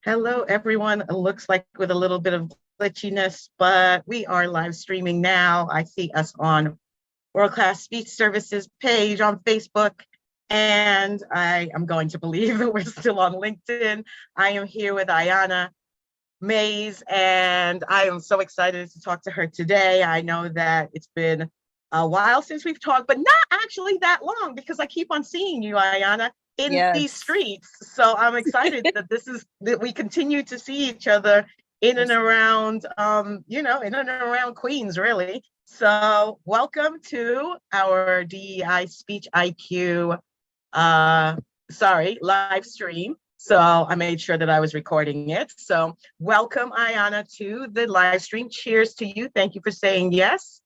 Hello, everyone. It looks like with a little bit of glitchiness, but we are live streaming now. I see us on World Class Speech Services page on Facebook, and I am going to believe that we're still on LinkedIn. I am here with Ayana Mays, and I am so excited to talk to her today. I know that it's been a while since we've talked, but not actually that long because I keep on seeing you, Ayana, in these Yes. streets. So I'm excited that we continue to see each other in and around, in and around Queens, really. So welcome to our DEI Speech IQ, live stream. So I made sure that I was recording it. So welcome, Ayana, to the live stream. Cheers to you. Thank you for saying yes.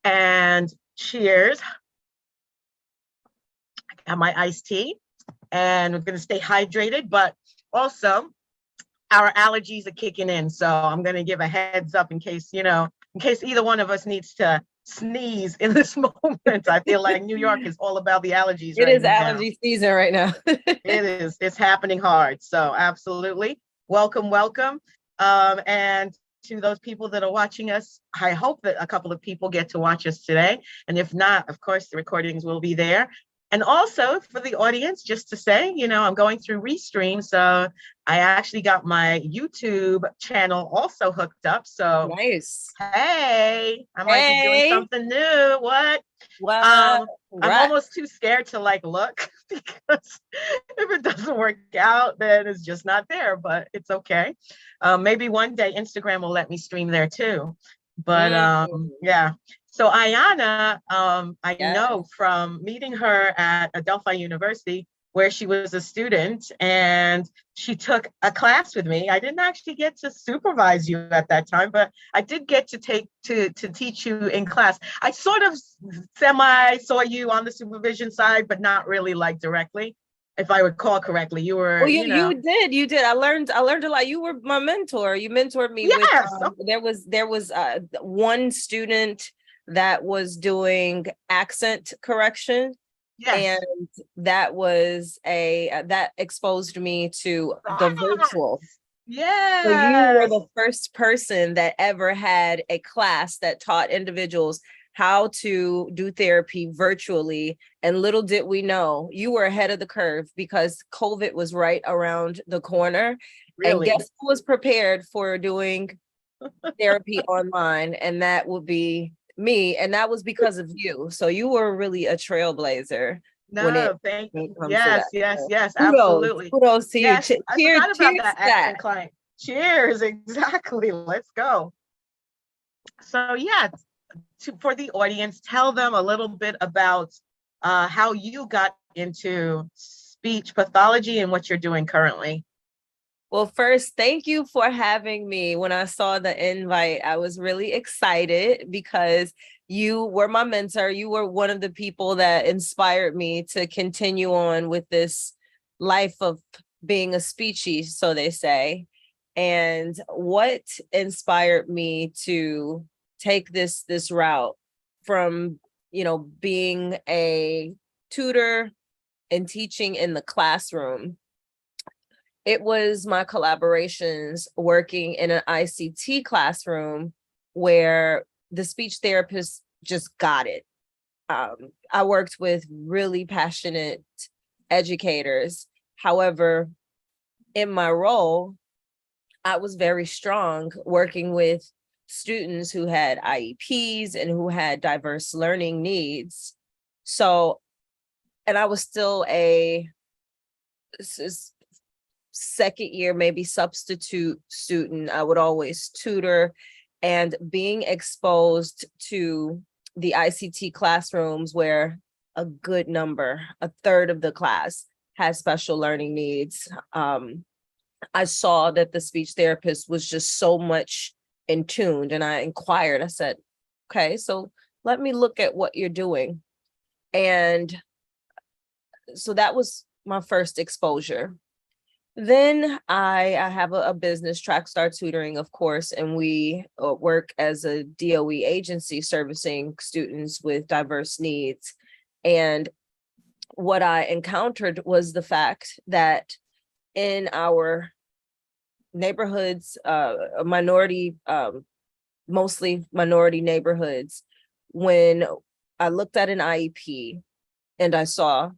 And cheers. I got my iced tea and we're going to stay hydrated, but also our allergies are kicking in. So I'm going to give a heads up in case either one of us needs to sneeze in this moment. I feel like New York is all about the allergies It right is now. allergy season right now. It is. It's happening hard. So absolutely. Welcome. And to those people that are watching us, I hope that a couple of people get to watch us today. And if not, of course, the recordings will be there. And also for the audience, just to say, I'm going through Restream. So I actually got my YouTube channel also hooked up. So Nice. hey, I might be doing something new. What? Well, I'm almost too scared to look because if it doesn't work out, then it's just not there, but it's okay. Maybe one day Instagram will let me stream there too. But yeah. So Ayana, I know from meeting her at Adelphi University, where she was a student and she took a class with me. I didn't actually get to supervise you at that time, but I did get to teach you in class. I sort of semi saw you on the supervision side, but not really directly. If I recall correctly, you were. Well, you did. I learned a lot. You were my mentor. You mentored me. Yes. With there was one student that was doing accent correction. Yes. And that was that exposed me to the virtual. Yeah. So you were the first person that ever had a class that taught individuals how to do therapy virtually. And little did we know, you were ahead of the curve because COVID was right around the corner. Really? And guess who was prepared for doing therapy online? And that would be me. And that was because of you. So you were really a trailblazer. No, thank you. Yes, absolutely. Kudos to you. Yes, I forgot about that accent that. client. Cheers, exactly. Let's go. So yeah, for the audience, tell them a little bit about how you got into speech pathology and what you're doing currently. Well, first, thank you for having me. When I saw the invite, I was really excited because you were my mentor. You were one of the people that inspired me to continue on with this life of being a speechy, so they say. And what inspired me to take this route from, being a tutor and teaching in the classroom, it was my collaborations working in an ICT classroom where the speech therapist just got it. I worked with really passionate educators. However, in my role, I was very strong working with students who had IEPs and who had diverse learning needs. So, and I was still a second year, maybe substitute student. I would always tutor, and being exposed to the ICT classrooms where a good number, a third of the class had special learning needs. I saw that the speech therapist was just so much in tune, and I inquired. I said, okay, so let me look at what you're doing. And so that was my first exposure. Then I have a business, Trackstar Tutoring, of course, and we work as a DOE agency servicing students with diverse needs. And what I encountered was the fact that in our neighborhoods, minority, mostly minority neighborhoods, when I looked at an IEP and I saw,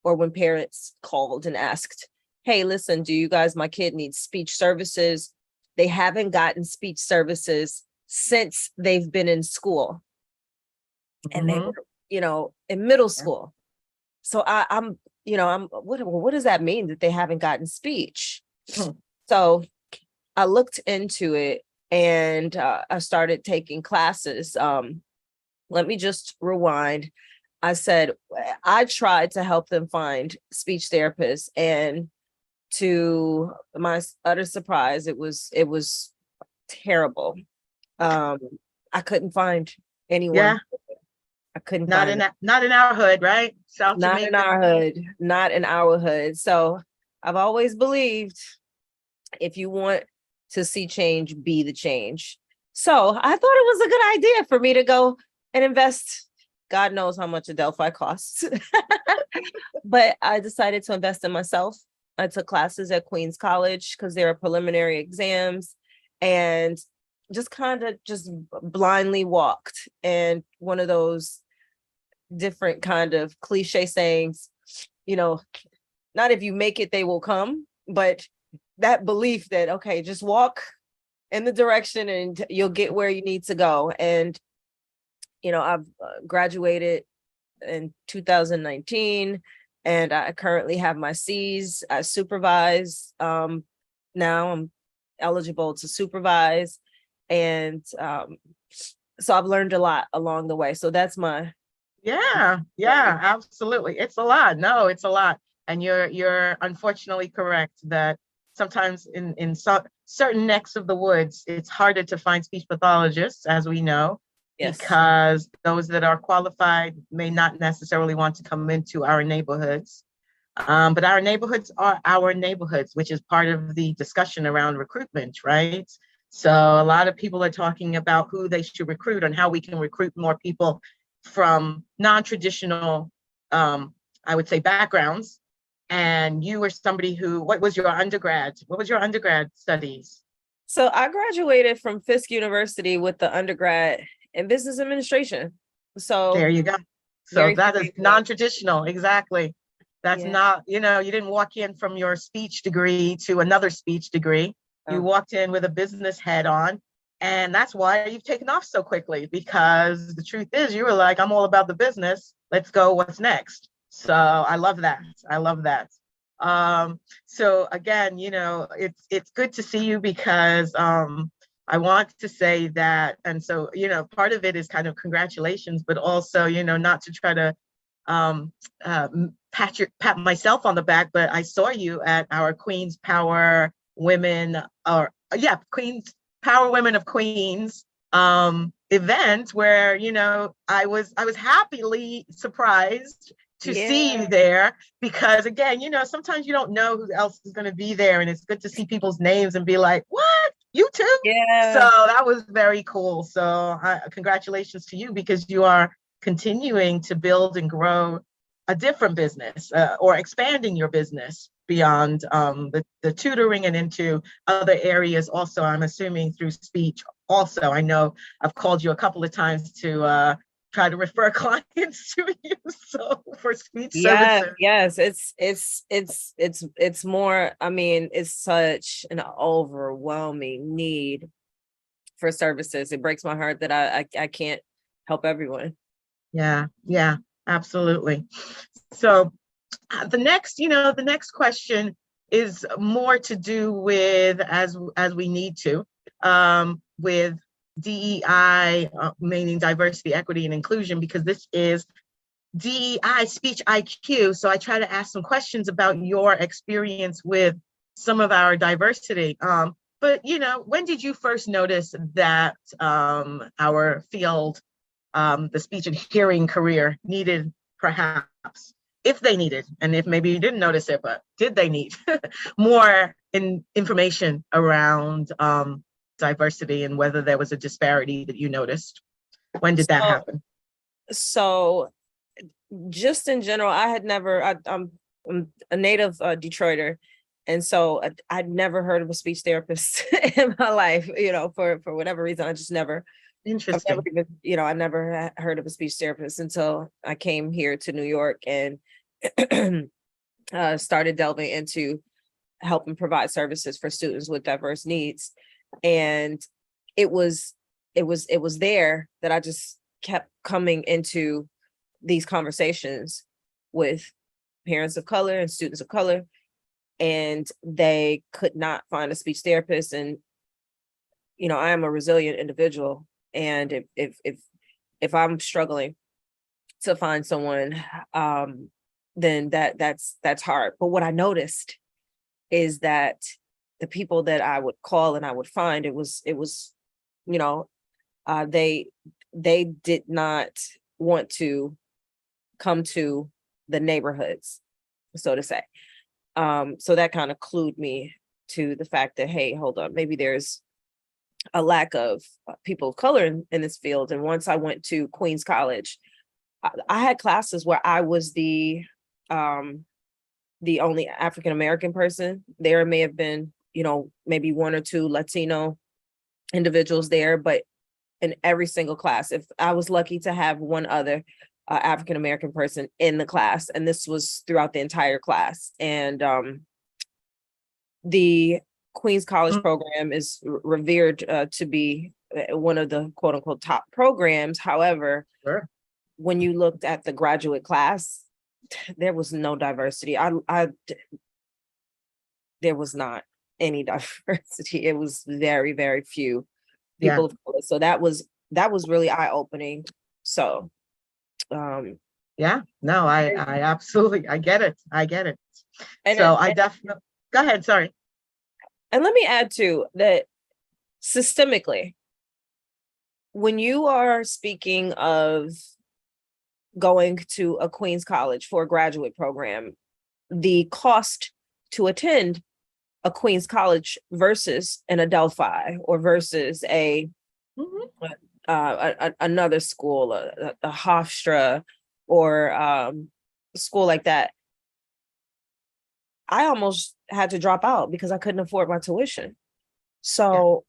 or when parents called and asked, hey, listen, do you guys, my kid needs speech services. They haven't gotten speech services since they've been in school. And they were, in middle school. So I'm, what does that mean that they haven't gotten speech? So I looked into it and I started taking classes. Let me just rewind. I said, I tried to help them find speech therapists, and to my utter surprise, it was terrible. I couldn't find anyone. Yeah. I couldn't Not find not in our hood, right? South not Jamaica. in our hood, not in our hood. So I've always believed, if you want to see change, be the change. So I thought it was a good idea for me to go and invest. God knows how much a Delphi costs. But I decided to invest in myself. I took classes at Queens College because there are preliminary exams, and just kind of just blindly walked. And one of those different kind of cliche sayings, not if you make it, they will come, but that belief that, okay, just walk in the direction and you'll get where you need to go. And, I've graduated in 2019, and I currently have my C's. I supervise. Now I'm eligible to supervise. And so I've learned a lot along the way. So that's my. Yeah, absolutely. It's a lot. No, it's a lot. And you're unfortunately correct that sometimes in certain necks of the woods, it's harder to find speech pathologists, as we know, because those that are qualified may not necessarily want to come into our neighborhoods. But our neighborhoods are our neighborhoods, which is part of the discussion around recruitment, right? So a lot of people are talking about who they should recruit and how we can recruit more people from non-traditional, I would say, backgrounds. And you were somebody who, what was your undergrad studies? So I graduated from Fisk University with the undergrad in business administration. So there you go. So that is non-traditional. Exactly. That's not, you didn't walk in from your speech degree to another speech degree. You walked in with a business head on. And that's why you've taken off so quickly, because the truth is you were like, I'm all about the business. Let's go. What's next? So I love that. So again, it's good to see you, because I want to say that. And so, part of it is kind of congratulations, but also, not to try to pat myself on the back, but I saw you at our Queens Power Women, Queens Power Women of Queens event, where I was happily surprised to see you there, because again, sometimes you don't know who else is going to be there, and it's good to see people's names and be like, what, you too? So that was very cool. So congratulations to you, because you are continuing to build and grow a different business, or expanding your business beyond the tutoring and into other areas also, I'm assuming through speech also. I know I've called you a couple of times to try to refer clients to you, so for speech services. Yes, it's more, it's such an overwhelming need for services. It breaks my heart that I can't help everyone. Yeah, absolutely. So the next question is more to do with, as we need to, with DEI, meaning diversity, equity, and inclusion, because this is DEI Speech IQ. So I try to ask some questions about your experience with some of our diversity. But when did you first notice that our field, the speech and hearing career, needed, perhaps, if they needed, and if maybe you didn't notice it, but did they need more information around diversity, and whether there was a disparity that you noticed? When did that happen? So just in general, I had never, I'm a native Detroiter, And so I'd never heard of a speech therapist in my life, for whatever reason. I just never, I've never Interesting. even, I never heard of a speech therapist until I came here to New York and started delving into helping provide services for students with diverse needs. And it was there that I just kept coming into these conversations with parents of color and students of color, and they could not find a speech therapist. And I am a resilient individual, and if I'm struggling to find someone, then that's hard. But what I noticed is that the people that I would call and I would find, it was they did not want to come to the neighborhoods, so to say. So that kind of clued me to the fact that, hey, hold on, maybe there's a lack of people of color in this field. And once I went to Queens College, I had classes where I was the only African American person. There may have been, maybe one or two Latino individuals there, but in every single class, if I was lucky to have one other African American person in the class, and this was throughout the entire class. And the Queens College program is revered to be one of the quote unquote top programs. However, Sure. when you looked at the graduate class, there was no diversity. There was not any diversity. It was very, very few people of color. So that was really eye-opening. So yeah, no, I absolutely, I get it. and So I definitely, go ahead, sorry. And let me add too that systemically, when you are speaking of going to a Queens College for a graduate program, the cost to attend a Queens College versus an Adelphi or versus another school, a Hofstra or a school like that, I almost had to drop out because I couldn't afford my tuition. So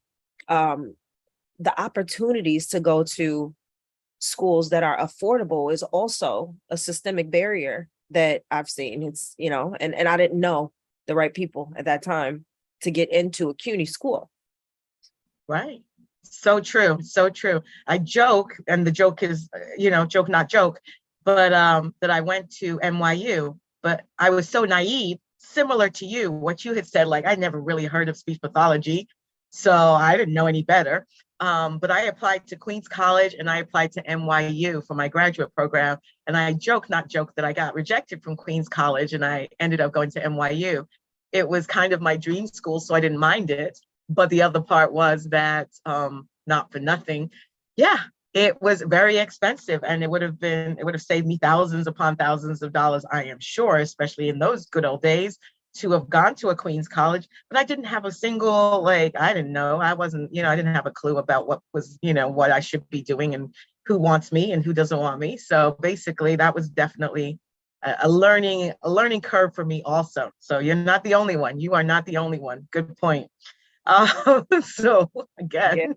the opportunities to go to schools that are affordable is also a systemic barrier that I've seen. It's, and I didn't know the right people at that time to get into a CUNY school. Right. So true. So true. I joke, and the joke is, joke, not joke, but that I went to NYU, but I was so naive, similar to you, what you had said, like I never really heard of speech pathology, so I didn't know any better. But I applied to Queens College and I applied to NYU for my graduate program. And I joke, not joke, that I got rejected from Queens College and I ended up going to NYU. It was kind of my dream school, so I didn't mind it. But the other part was that, not for nothing, yeah, it was very expensive, and it would have saved me thousands upon thousands of dollars, I am sure, especially in those good old days, to have gone to a Queens College. But I didn't have a single, I didn't know, I wasn't, I didn't have a clue about what was, what I should be doing and who wants me and who doesn't want me. So basically that was definitely a learning curve for me also. So you're not the only one. You are not the only one. Good point. So again,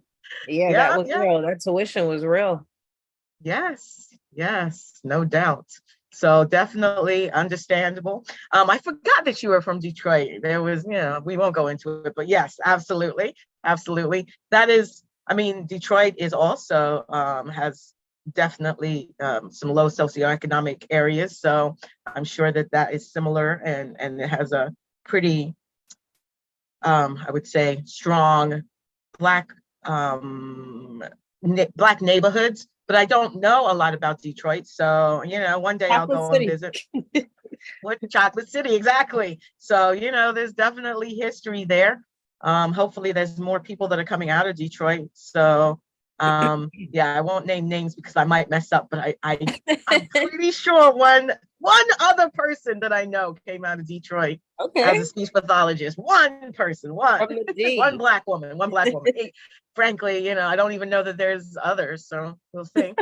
yeah, that was real. That tuition was real. Yes, no doubt. So definitely understandable. I forgot that you were from Detroit. There was, we won't go into it, but yes, absolutely. That is, Detroit is also has definitely some low socioeconomic areas. So I'm sure that is similar, and it has a pretty, I would say, strong Black Black neighborhoods. But I don't know a lot about Detroit. So, one day I'll go and visit. What Chocolate City, exactly. So, there's definitely history there. Hopefully there's more people that are coming out of Detroit. So, yeah, I won't name names because I might mess up, but I'm pretty sure one other person that I know came out of Detroit as a speech pathologist. One person, one black woman. Frankly, I don't even know that there's others, so we'll see.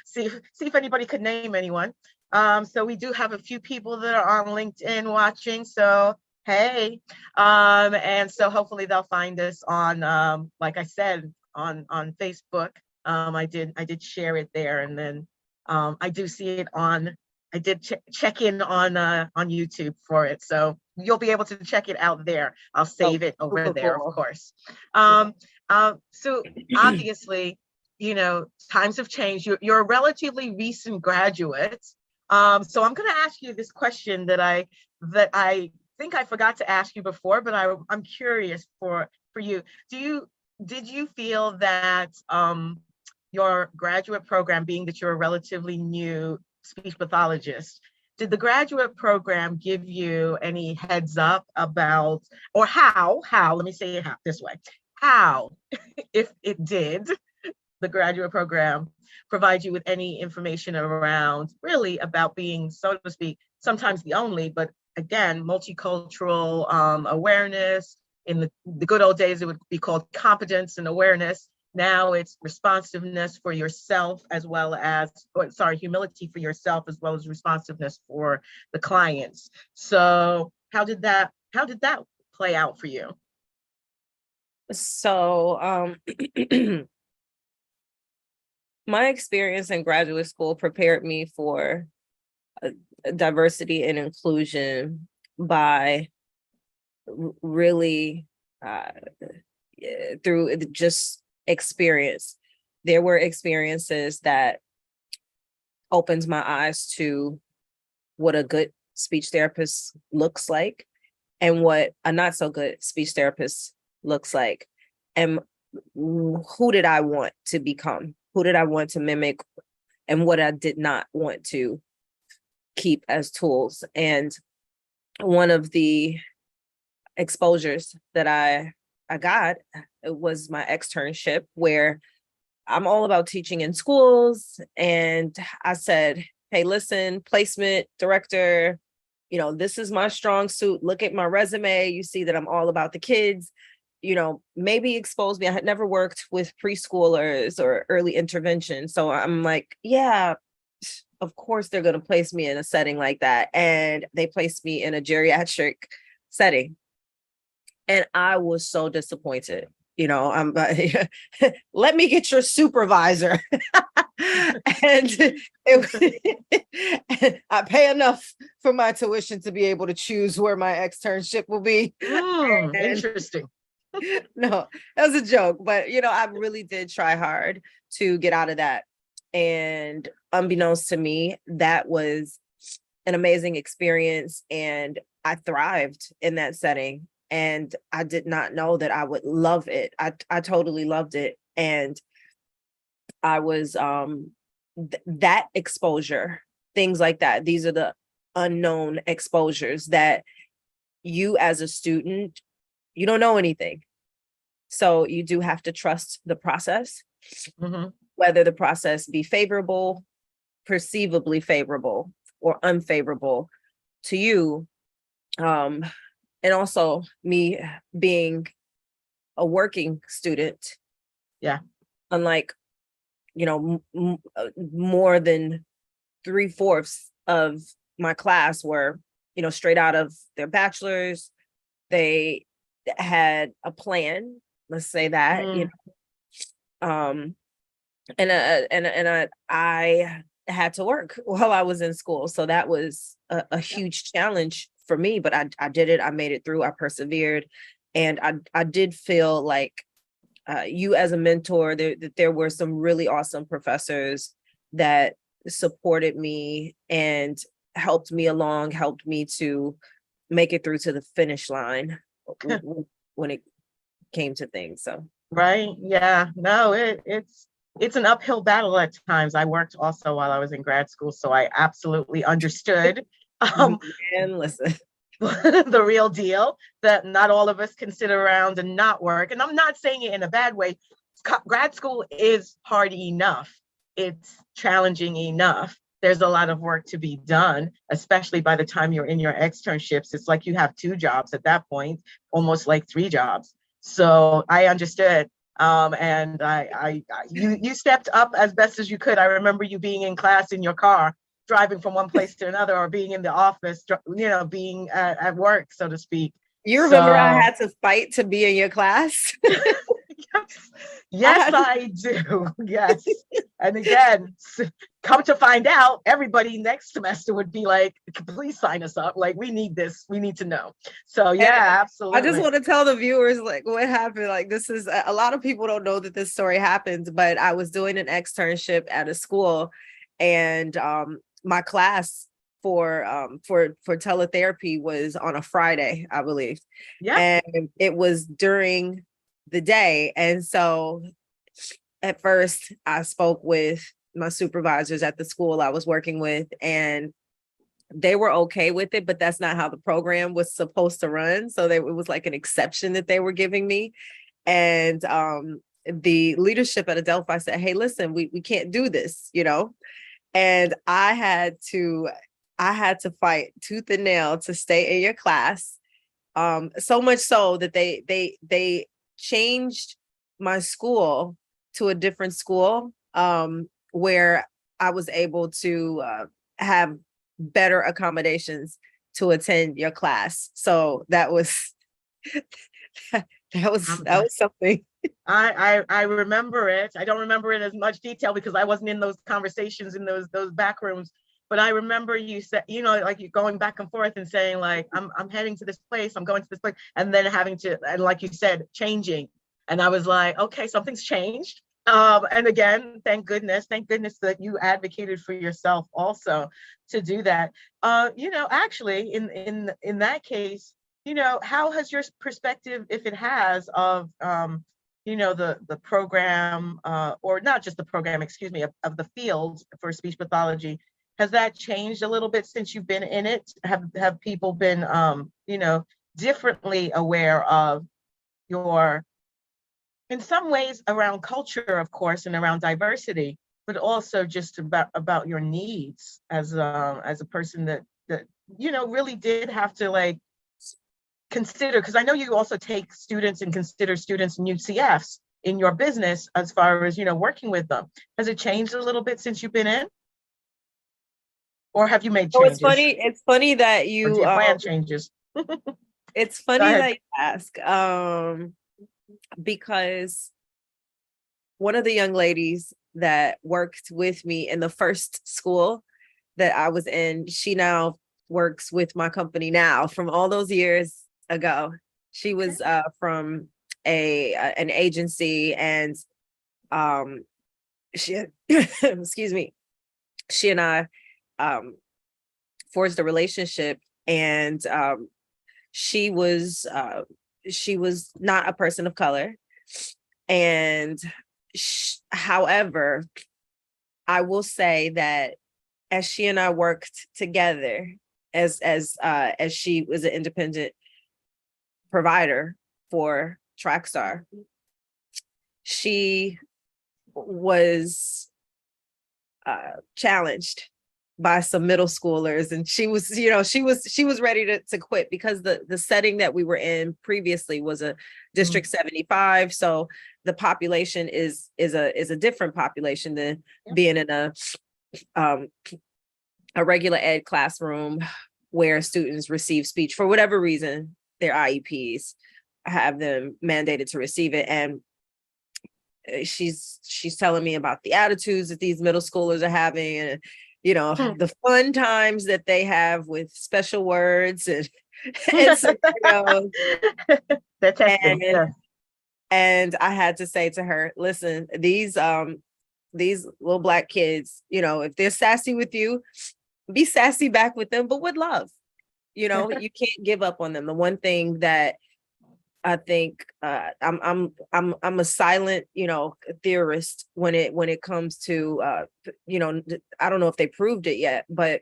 See if anybody could name anyone. So we do have a few people that are on LinkedIn watching. So Hey, and so hopefully they'll find us on, like I said, on Facebook. I did share it there, and then I do see it on. I did check in on YouTube for it, so you'll be able to check it out there. I'll Oh, save it over super there, of cool. course. So obviously, times have changed. You're a relatively recent graduate. So I'm going to ask you this question that I think I forgot to ask you before, but I'm curious for you. Did you feel that your graduate program, being that you're a relatively new speech pathologist, did the graduate program give you any heads up about, or how, let me say it this way, how, if it did, the graduate program provide you with any information around really about being, so to speak, sometimes the only, but again, multicultural awareness. In the good old days, it would be called competence and awareness. Now it's responsiveness for yourself as well as, humility for yourself as well as responsiveness for the clients. So how did that play out for you? So, my experience in graduate school prepared me for diversity and inclusion by really through just experience. There were experiences that opened my eyes to what a good speech therapist looks like and what a not so good speech therapist looks like. And who did I want to become? Who did I want to mimic? And what I did not want to keep as tools. And one of the exposures that I got, it was my externship, where I'm all about teaching in schools. And I said, hey, listen, placement director, this is my strong suit. Look at my resume. You see that I'm all about the kids. Maybe expose me. I had never worked with preschoolers or early intervention. So I'm like, yeah, of course they're going to place me in a setting like that. And they placed me in a geriatric setting. And I was so disappointed. I'm let me get your supervisor. And I pay enough for my tuition to be able to choose where my externship will be. Interesting. No, that was a joke, but I really did try hard to get out of that. And unbeknownst to me, that was an amazing experience. And I thrived in that setting. And I did not know that I would love it. I totally loved it. And I was that exposure, things like that. These are the unknown exposures that you as a student, you don't know anything. So you do have to trust the process, whether the process be favorable, perceivably favorable, or unfavorable to you. And also me being a working student. Yeah. Unlike, more than 3/4 of my class were, straight out of their bachelor's. They had a plan, let's say that, and I had to work while I was in school. So that was a huge challenge for me, but I did it. I made it through. I persevered. And I did feel like you as a mentor, there were some really awesome professors that supported me and helped me along, helped me to make it through to the finish line when it came to things. So. Right. Yeah. No, it's an uphill battle at times. I worked also while I was in grad school, so I absolutely understood And listen, the real deal, that not all of us can sit around and not work. And I'm not saying it in a bad way. Grad school is hard enough. It's challenging enough. There's a lot of work to be done, especially by the time you're in your externships. It's like you have 2 jobs at that point, almost like 3 jobs. So I understood. And you stepped up as best as you could. I remember you being in class in your car driving from one place to another, or being in the office, being at work, so to speak. You remember I had to fight to be in your class? Yes, I do. Yes. And again, come to find out, everybody next semester would be like, please sign us up. Like, we need this. We need to know. So yeah, absolutely. I just want to tell the viewers like what happened. Like, this is a lot of people don't know that this story happens, but I was doing an externship at a school, and my class for teletherapy was on a Friday, I believe. Yeah. And it was during the day. And so at first I spoke with my supervisors at the school I was working with, and they were okay with it, but that's not how the program was supposed to run. So it was like an exception that they were giving me. And the leadership at Adelphi said, hey, listen, we can't do this, and I had to fight tooth and nail to stay in your class. So much so that they changed my school to a different school, where I was able to have better accommodations to attend your class. So that was that was something. I remember it. I don't remember it as much detail because I wasn't in those conversations in those back rooms. But I remember you said, like you going back and forth and saying like, I'm heading to this place, I'm going to this place, and then having to, and like you said, changing. And I was like, okay, something's changed. And again, thank goodness that you advocated for yourself also to do that. Actually, in that case, how has your perspective, if it has, of the program, or not just the program, excuse me, of the field for speech pathology, has that changed a little bit since you've been in it? Have people been differently aware of your, in some ways around culture, of course, and around diversity, but also just about your needs as a person that really did have to like consider, because I know you also take students and consider students in UCFs in your business as far as working with them. Has it changed a little bit since you've been in, or have you made changes? It's funny that you plan changes. It's funny that you ask. Because one of the young ladies that worked with me in the first school that I was in, she now works with my company now from all those years ago. She was from an agency, and she excuse me, she and I forged a relationship, and she was not a person of color. And however, I will say that as she and I worked together, as she was an independent provider for Trackstar, she was challenged by some middle schoolers, and she was ready to quit because the setting that we were in previously was a District 75, so the population is a different population than being in a regular ed classroom where students receive speech for whatever reason. Their IEPs have them mandated to receive it, and she's telling me about the attitudes that these middle schoolers are having, and the fun times that they have with special words and so, and I had to say to her, listen, these little Black kids, if they're sassy with you, be sassy back with them, but with love. You can't give up on them. The one thing that I think I'm a silent, theorist when it comes to, I don't know if they proved it yet, but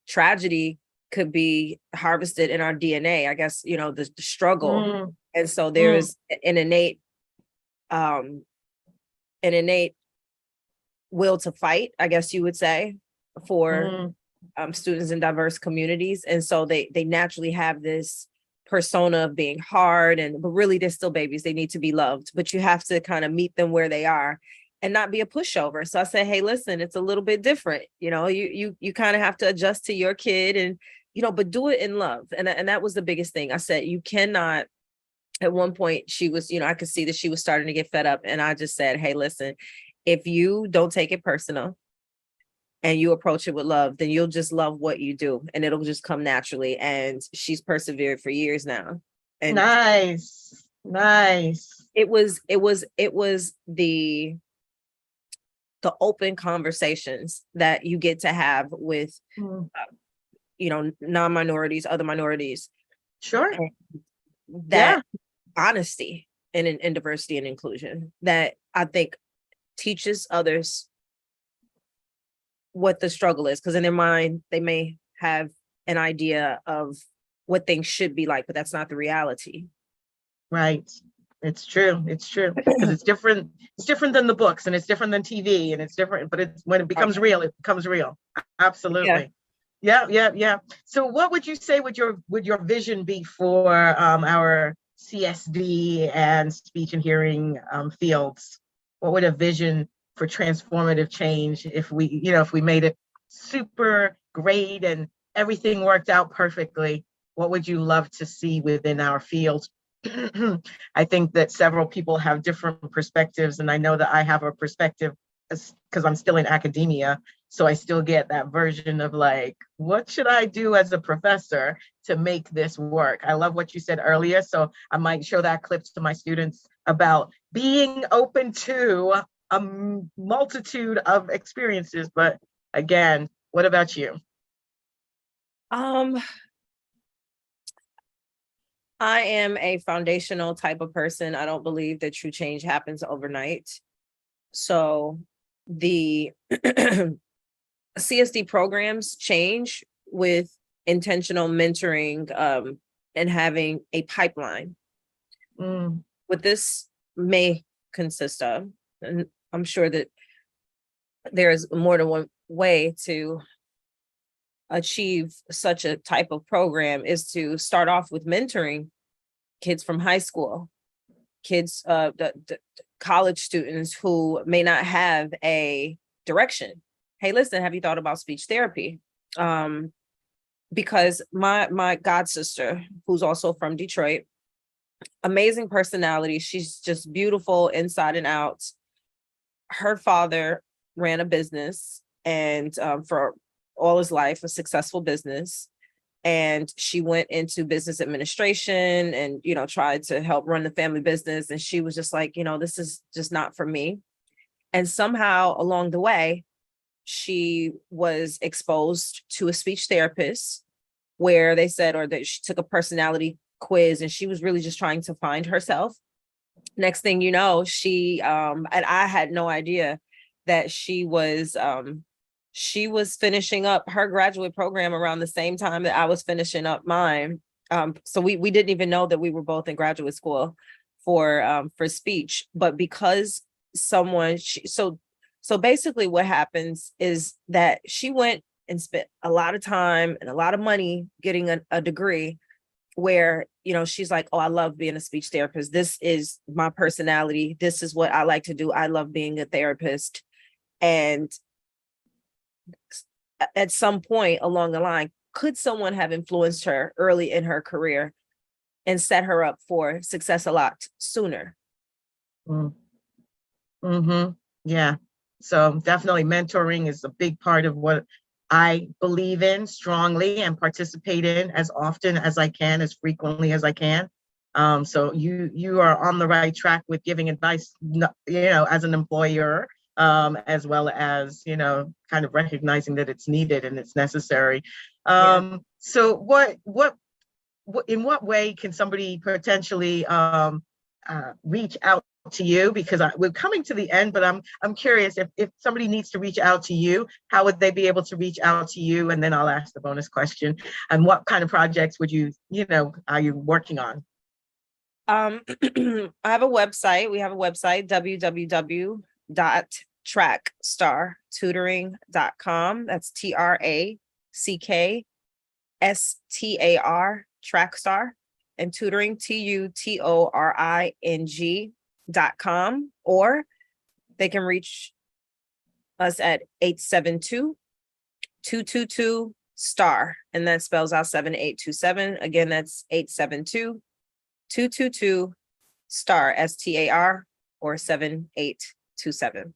tragedy could be harvested in our DNA, I guess, the struggle. And so there's an innate will to fight, I guess you would say, for students in diverse communities. And so they naturally have this persona of being hard, but really they're still babies. They need to be loved, but you have to kind of meet them where they are. and not be a pushover. So I said, hey, listen, it's a little bit different. You kind of have to adjust to your kid, and, but do it in love. And that was the biggest thing. I said, you cannot. At one point she was, I could see that she was starting to get fed up. And I just said, hey, listen, if you don't take it personal and you approach it with love, then you'll just love what you do and it'll just come naturally. And she's persevered for years now. And nice. It was the open conversations that you get to have with, non-minorities, other minorities. Sure. And that honesty and in diversity and inclusion that I think teaches others what the struggle is, because in their mind they may have an idea of what things should be like, but that's not the reality. Right. It's true because it's different than the books, and it's different than TV, and it's different, but it's when it becomes real, it becomes real. Absolutely. Yeah. So what would you say would your vision be for our CSD and speech and hearing fields? What would a vision for transformative change if we made it super great and everything worked out perfectly? What would you love to see within our field? I think that several people have different perspectives, and I know that I have a perspective because I'm still in academia. So I still get that version of like, what should I do as a professor to make this work? I love what you said earlier. So I might show that clip to my students about being open to a multitude of experiences. But again, what about you? I am a foundational type of person. I don't believe that true change happens overnight. So the CSD programs change with intentional mentoring and having a pipeline. What this may consist of, and I'm sure that there's more than one way to achieve such a type of program, is to start off with mentoring kids from high school, kids, the college students who may not have a direction. Hey, listen, have you thought about speech therapy? Because my god sister, who's also from Detroit, amazing personality. She's just beautiful inside and out. Her father ran a business, and for all his life, a successful business. And she went into business administration and, tried to help run the family business. And she was just like, this is just not for me. And somehow along the way, she was exposed to a speech therapist where they said, or that she took a personality quiz, and she was really just trying to find herself. Next thing you know, she, and I had no idea that she was finishing up her graduate program around the same time that I was finishing up mine. So we didn't even know that we were both in graduate school for speech, but because so basically what happens is that she went and spent a lot of time and a lot of money getting a degree where, she's like, oh, I love being a speech therapist. This is my personality. This is what I like to do. I love being a therapist. And at some point along the line, could someone have influenced her early in her career and set her up for success a lot sooner? Yeah. So definitely mentoring is a big part of what I believe in strongly and participate in as often as I can, as frequently as I can. So you are on the right track with giving advice, as an employer, as well as, kind of recognizing that it's needed and it's necessary. So what in what way can somebody potentially reach out to you? Because we're coming to the end, but I'm curious if somebody needs to reach out to you, how would they be able to reach out to you? And then I'll ask the bonus question. And what kind of projects would are you working on? I have a website. We have a website, www.trackstartutoring.com. That's TRACKSTAR, Trackstar, and tutoring, TUTORING.com, or They can reach us at 872-222-STAR, and that spells out 7827. Again, that's 872-222-STAR, STAR, or 7827.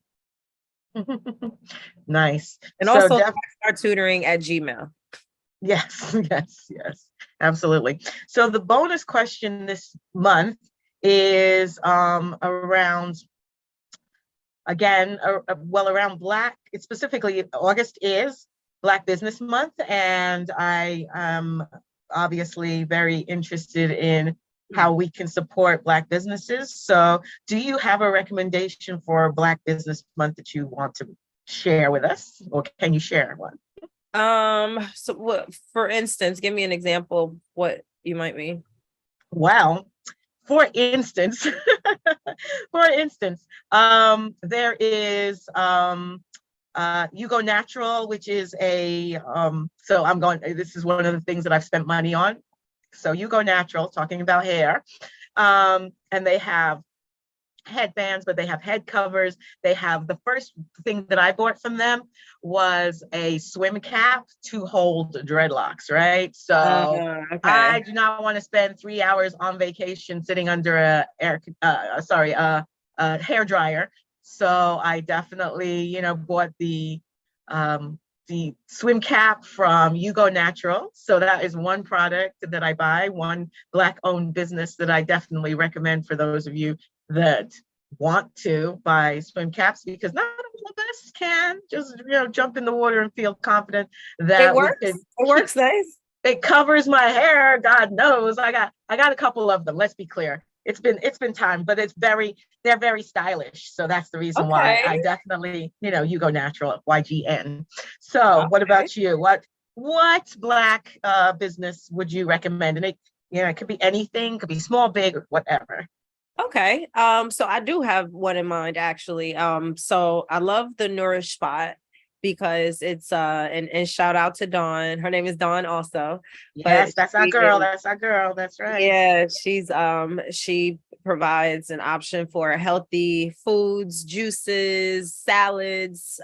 Nice. And So also Star Tutoring at Gmail. Yes, yes, absolutely. So the bonus question this month is around, again, around Black. It's specifically, August is Black Business Month, and I am obviously very interested in how we can support Black businesses. So do you have a recommendation for Black Business Month that you want to share with us, or can you share one? So what, for instance, give me an example of what you might mean. Well, for instance, there is You Go Natural, which is this is one of the things that I've spent money on. So You Go Natural, talking about hair. And they have headbands, but they have head covers. They have, the first thing that I bought from them was a swim cap to hold dreadlocks, right? So Okay. I do not want to spend 3 hours on vacation sitting under a hair dryer. So I definitely, bought the swim cap from You Go Natural. So that is one product that I buy, one Black owned business that I definitely recommend for those of you that want to buy swim caps, because not all of us can just jump in the water and feel confident that it works. It works nice. It covers my hair. God knows. I got a couple of them. Let's be clear. It's been time, but they're very stylish. So that's the reason why I definitely, You Go Natural, YGN. So what about you? What Black business would you recommend? And it could be anything, could be small, big, or whatever. Okay. So I do have one in mind, actually. So I love the Nourish Spot because it's and shout out to Dawn. Her name is Dawn also. Yes, that's our girl. That's our girl. That's right. Yeah, she provides an option for healthy foods, juices, salads,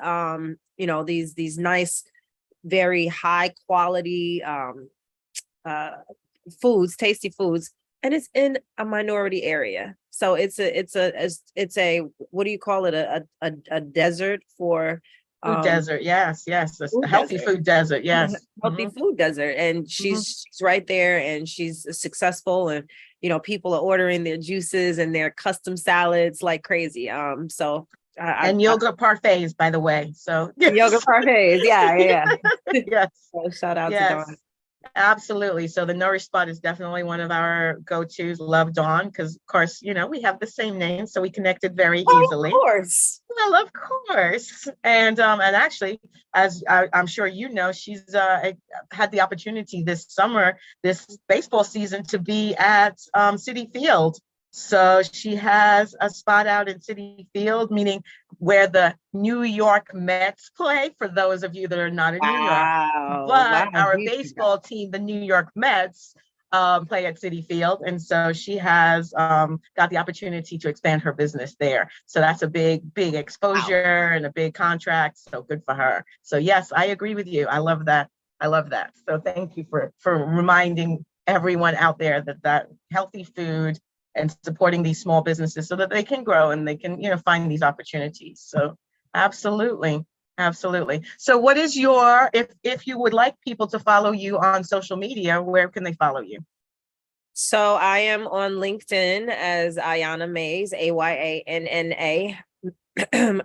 these nice, very high quality foods, tasty foods. And it's in a minority area. So it's a what do you call it? A desert for food desert. Yes. A healthy food desert. Yes. Healthy food desert. And she's right there, and she's successful, and people are ordering their juices and their custom salads like crazy. And yogurt parfaits, by the way. So yogurt parfaits. Yeah. Yes. So shout out to Dawn. Absolutely. So the Nourish Spot is definitely one of our go-tos. Love Dawn, because of course, we have the same name, so we connected very easily. Of course. Well, of course. And actually, as I'm sure she's had the opportunity this summer, this baseball season, to be at Citi Field. So she has a spot out in Citi Field, meaning where the New York Mets play, for those of you that are not in New York. But our baseball team, the New York Mets, play at Citi Field. And so she has got the opportunity to expand her business there. So that's a big exposure and a big contract. So good for her. So yes, I agree with you. I love that. So thank you for reminding everyone out there that healthy food and supporting these small businesses so that they can grow and they can, find these opportunities. So absolutely. So what is if you would like people to follow you on social media, where can they follow you? So I am on LinkedIn as Ayanna Mays, AYANNA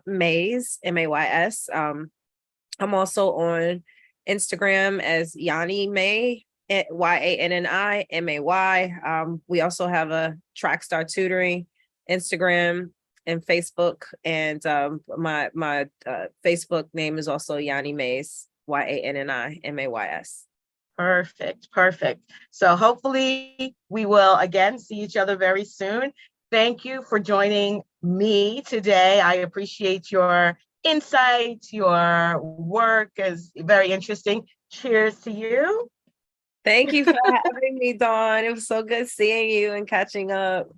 Mays, MAYS. I'm also on Instagram as Yanni May, YANNI MAY. We also have a Trackstar Tutoring Instagram and Facebook, and my Facebook name is also Yanni Mays, YANNI MAYS. Perfect. So hopefully we will again see each other very soon. Thank you for joining me today. I appreciate your insight. Your work is very interesting. Cheers to you. Thank you for having me, Dawn. It was so good seeing you and catching up.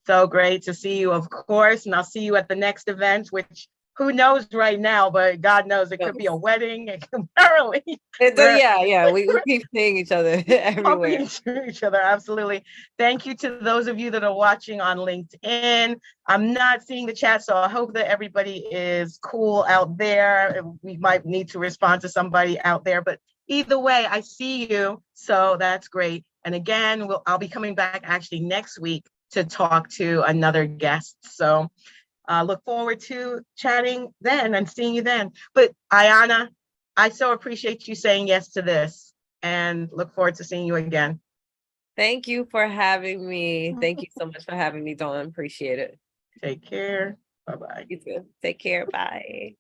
So great to see you, of course. And I'll see you at the next event, which who knows right now, but God knows it could be a wedding. It could apparently. Yeah. We keep seeing each other everywhere. Bumping into each other. Absolutely. Thank you to those of you that are watching on LinkedIn. I'm not seeing the chat, so I hope that everybody is cool out there. We might need to respond to somebody out there, but either way, I see you. So that's great. And again, I'll be coming back actually next week to talk to another guest. So look forward to chatting then and seeing you then. But Ayana, I so appreciate you saying yes to this and look forward to seeing you again. Thank you for having me. Thank you so much for having me, Dawn. Appreciate it. Take care. Bye-bye. You too. Take care. Bye.